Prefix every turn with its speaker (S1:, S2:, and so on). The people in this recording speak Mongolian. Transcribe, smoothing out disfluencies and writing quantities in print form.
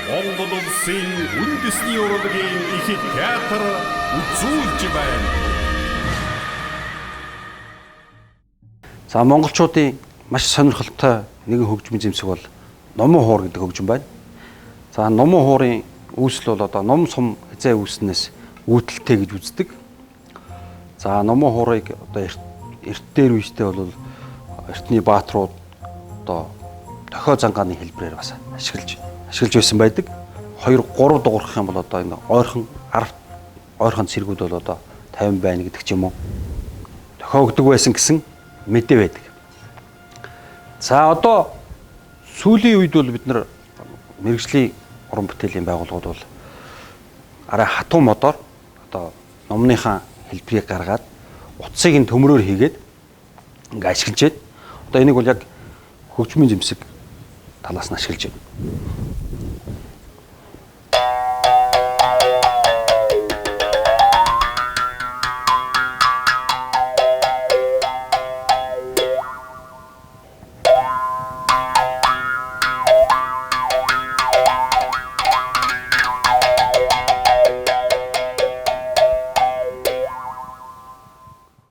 S1: Монгол улсын үндэсний урлагийн их театр үзүүлж байна.
S2: За монголчуудын маш сонирхолтой нэгэн хөгжмийн зэмсэг бол номын хуур гэдэг хөгжим байна. За номын хуурын үүсэл бол одоо ном сум хязаа үүснээс үүдэлтэй гэж үздэг. За номын хуурыг одоо эрт дээр үедээ бол эртний бааtruуд одоо дохио зангааны хэлбэрээр бас ашиглаж байсан байдаг. 2 3 дуурах юм бол одоо энэ ойрхон цэргүүд бол одоо 50 байна гэдэг ч юм уу. Дохиогддог байсан гэсэн мэдээ байдаг. За одоо сүүлийн үед бол бид нар мэрэгжлийн уран бүтээлийн байгууллагууд бол арай хатуу модоор одоо номныхаа хэлбэрийг гаргаад утсыг нь төмрөөр хийгээд ингээ ашиглаж байна. Одоо энийг бол яг хөгжмийн зэмсэг талаас нь ашиглаж байна.